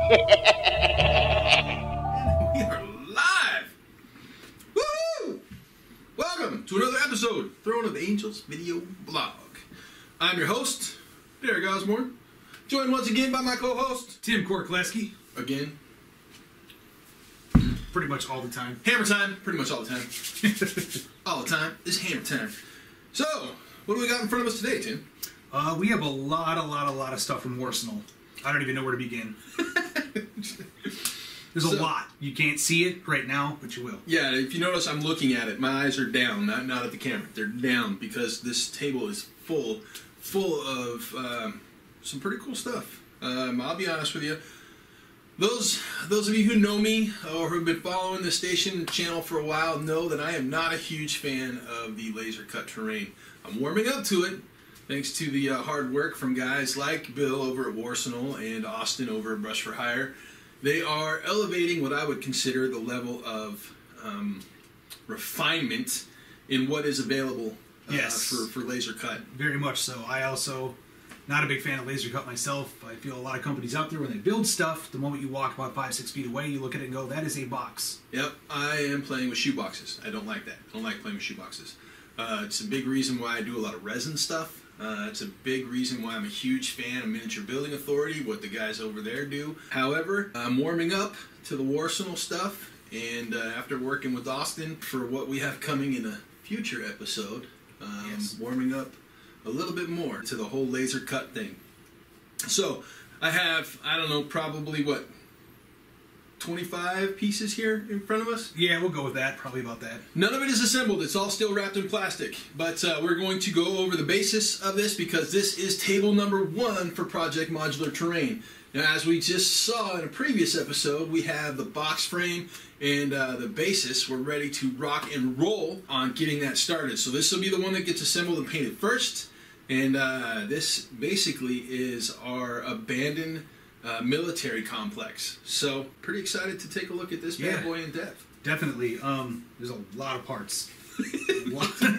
We are live! Woo! Welcome to another episode, Throne of Angels video blog. I'm your host, Derek Osborne, joined once again by my co-host, Tim Korkleski. Again. Pretty much all the time. Hammer time, pretty much all the time. All the time, it's hammer time. So, what do we got in front of us today, Tim? We have a lot of stuff from Warsenal. I don't even know where to begin. There's a lot. You can't see it right now, but you will. Yeah, if you notice, I'm looking at it. My eyes are down, not at the camera. They're down because this table is full of some pretty cool stuff. I'll be honest with you. Those of you who know me or who've been following the station channel for a while know that I am not a huge fan of the laser cut terrain. I'm warming up to it, thanks to the hard work from guys like Bill over at Warsenal and Austin over at Brush for Hire. They are elevating what I would consider the level of refinement in what is available for laser cut. Very much so. I also, not a big fan of laser cut myself. I feel a lot of companies out there, when they build stuff, the moment you walk about 5-6 feet away, you look at it and go, that is a box. Yep, I am playing with shoe boxes. I don't like that. I don't like playing with shoe boxes. It's a big reason why I do a lot of resin stuff. It's a big reason why I'm a huge fan of Miniature Building Authority, what the guys over there do. However, I'm warming up to the Warsenal stuff, and after working with Austin for what we have coming in a future episode, warming up a little bit more to the whole laser cut thing. So, I have, I don't know, probably what, 25 pieces here in front of us? Yeah, we'll go with that. Probably about that. None of it is assembled. It's all still wrapped in plastic. But we're going to go over the basis of this because this is table number 1 for Project Modular Terrain. Now, as we just saw in a previous episode, we have the box frame and the basis. We're ready to rock and roll on getting that started. So this will be the one that gets assembled and painted first. And this basically is our abandoned military complex. So, pretty excited to take a look at this bad boy in depth. Definitely. There's a lot of parts.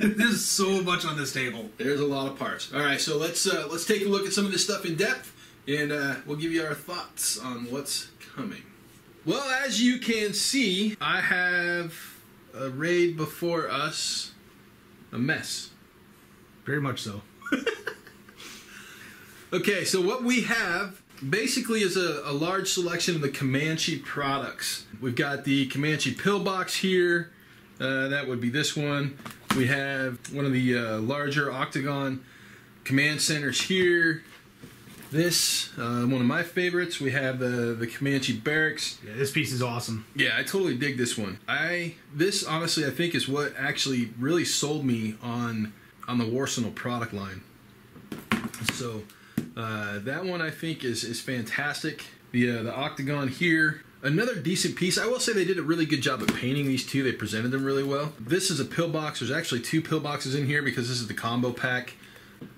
There's so much on this table. There's a lot of parts. All right, so let's take a look at some of this stuff in depth, and we'll give you our thoughts on what's coming. Well, as you can see, I have arrayed before us a mess. Very much so. Okay, so what we have basically is a large selection of the Comanche products. We've got the Comanche Pillbox here. That would be this one. We have one of the larger Octagon command centers here. This, one of my favorites. We have the Comanche Barracks. Yeah, this piece is awesome. Yeah, I totally dig this one. This honestly, I think, is what actually really sold me on the Warsenal product line. So that one I think is fantastic. The Octagon here, another decent piece. I will say they did a really good job of painting these two. They presented them really well. This is a pillbox. There's actually 2 pillboxes in here because this is the combo pack.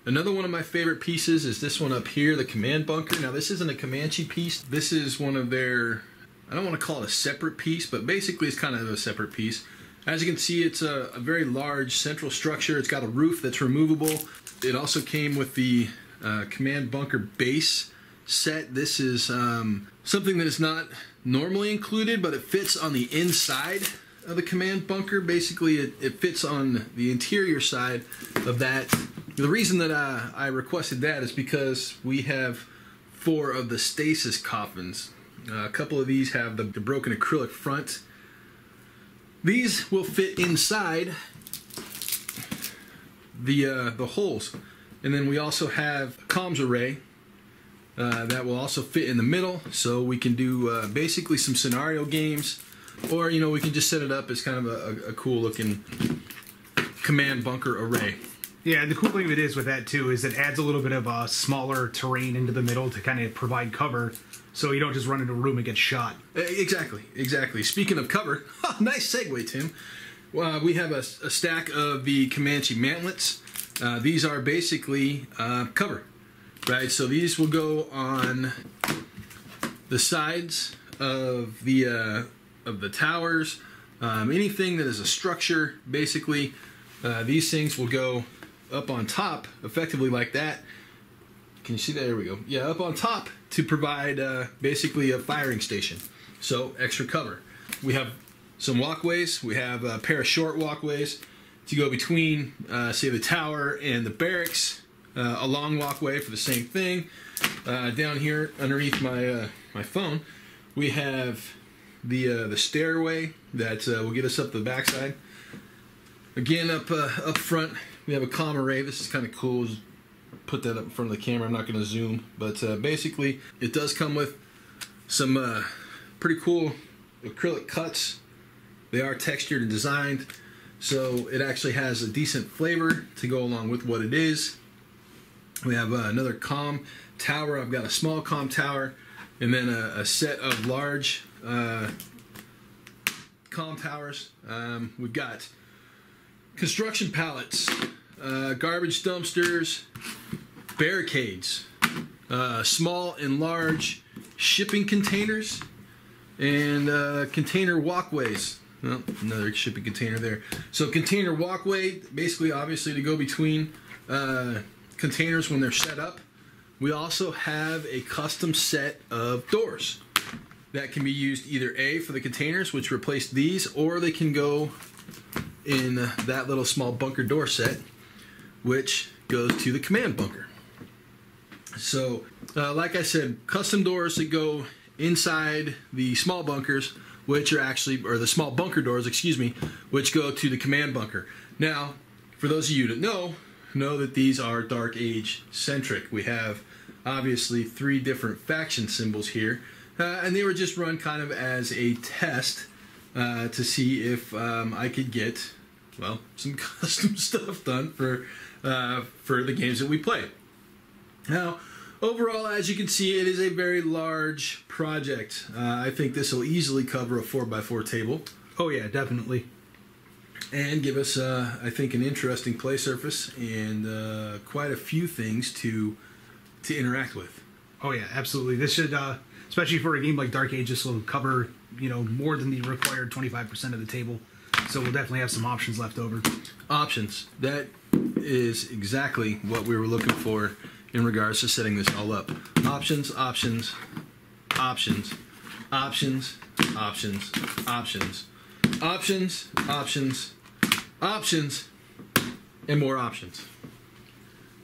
Another one of my favorite pieces is this one up here, the command bunker. Now this isn't a Comanche piece. This is one of their, I don't want to call it a separate piece, but basically it's kind of a separate piece. As you can see, it's a very large central structure. It's got a roof that's removable. It also came with the command bunker base set. This is something that is not normally included, but it fits on the inside of the command bunker. Basically, it fits on the interior side of that. The reason that I requested that is because we have 4 of the stasis coffins. A couple of these have the broken acrylic front. These will fit inside the holes. And then we also have a comms array that will also fit in the middle, so we can do basically some scenario games, or we can just set it up as kind of a cool looking command bunker array. Yeah, the cool thing of it is with that too is it adds a little bit of smaller terrain into the middle to kind of provide cover, so you don't just run into a room and get shot. Exactly. Speaking of cover, nice segue, Tim. We have a stack of the Comanche Mantlets. These are basically cover, right? So these will go on the sides of the towers. Anything that is a structure, basically, these things will go up on top, effectively like that. Can you see that? There we go. Yeah, up on top, to provide basically a firing station. So extra cover. We have some walkways. We have a pair of short walkways to go between, say, the tower and the barracks. A long walkway for the same thing. Down here underneath my phone, we have the stairway that will get us up the backside. Again, up front, we have a comm array. This is kind of cool. Just put that up in front of the camera. I'm not going to zoom, but basically, it does come with some pretty cool acrylic cuts. They are textured and designed, so it actually has a decent flavor to go along with what it is. We have another comm tower. I've got a small comm tower, and then a set of large comm towers. We've got construction pallets, garbage dumpsters, barricades, small and large shipping containers, and container walkways. Well, another shipping container there. So container walkway, basically, obviously, to go between containers when they're set up. We also have a custom set of doors that can be used either A, for the containers, which replace these, or they can go in that little small bunker door set, which goes to the command bunker. So, like I said, custom doors that go inside the small bunkers, which are actually, or the small bunker doors, excuse me, which go to the command bunker. Now, for those of you that know that these are Dark Age centric. We have obviously 3 different faction symbols here, and they were just run kind of as a test to see if I could get, well, some custom stuff done for the games that we play. Now, overall, as you can see, it is a very large project. I think this will easily cover a 4x4 table. Oh yeah, definitely. And give us, I think, an interesting play surface and quite a few things to interact with. Oh yeah, absolutely. This should, especially for a game like Dark Age, this will cover, more than the required 25% of the table. So we'll definitely have some options left over. Options. That is exactly what we were looking for in regards to setting this all up. Options, options, options, options, options, options, options, options, options, and more options.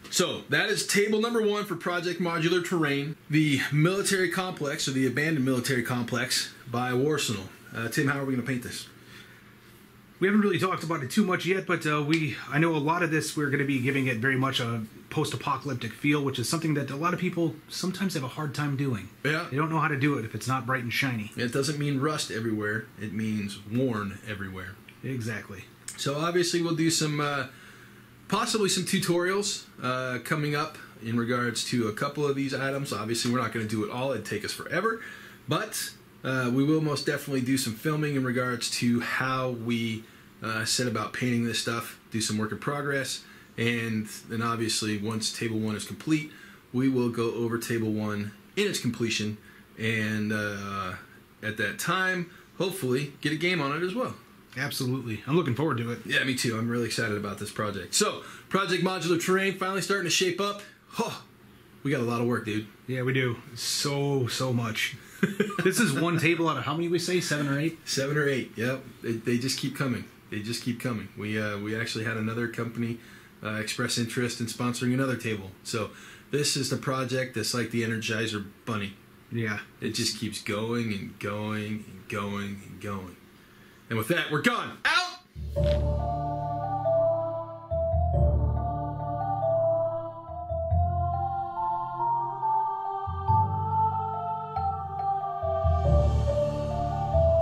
So that is table number 1 for Project Modular Terrain, the military complex, or the abandoned military complex by Warsenal. Tim, how are we going to paint this? We haven't really talked about it too much yet, but I know a lot of this we're going to be giving it very much a post-apocalyptic feel, which is something that a lot of people sometimes have a hard time doing. Yeah. They don't know how to do it if it's not bright and shiny. It doesn't mean rust everywhere. It means worn everywhere. Exactly. So obviously we'll do some, possibly some tutorials coming up in regards to a couple of these items. Obviously we're not going to do it all. It'd take us forever. But we will most definitely do some filming in regards to how we set about painting this stuff, do some work in progress, and then obviously once table 1 is complete, we will go over table 1 in its completion, and at that time, hopefully, get a game on it as well. Absolutely. I'm looking forward to it. Yeah, me too. I'm really excited about this project. So, Project Modular Terrain finally starting to shape up. Oh, we got a lot of work, dude. Yeah, we do. So much. This is one table out of how many we say? 7 or 8? 7 or 8. Yep. They just keep coming. They just keep coming. We actually had another company express interest in sponsoring another table. So this is the project that's like the Energizer Bunny. Yeah. It just keeps going and going and going and going. And with that, we're gone. Out!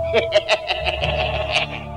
Ha ha ha ha ha!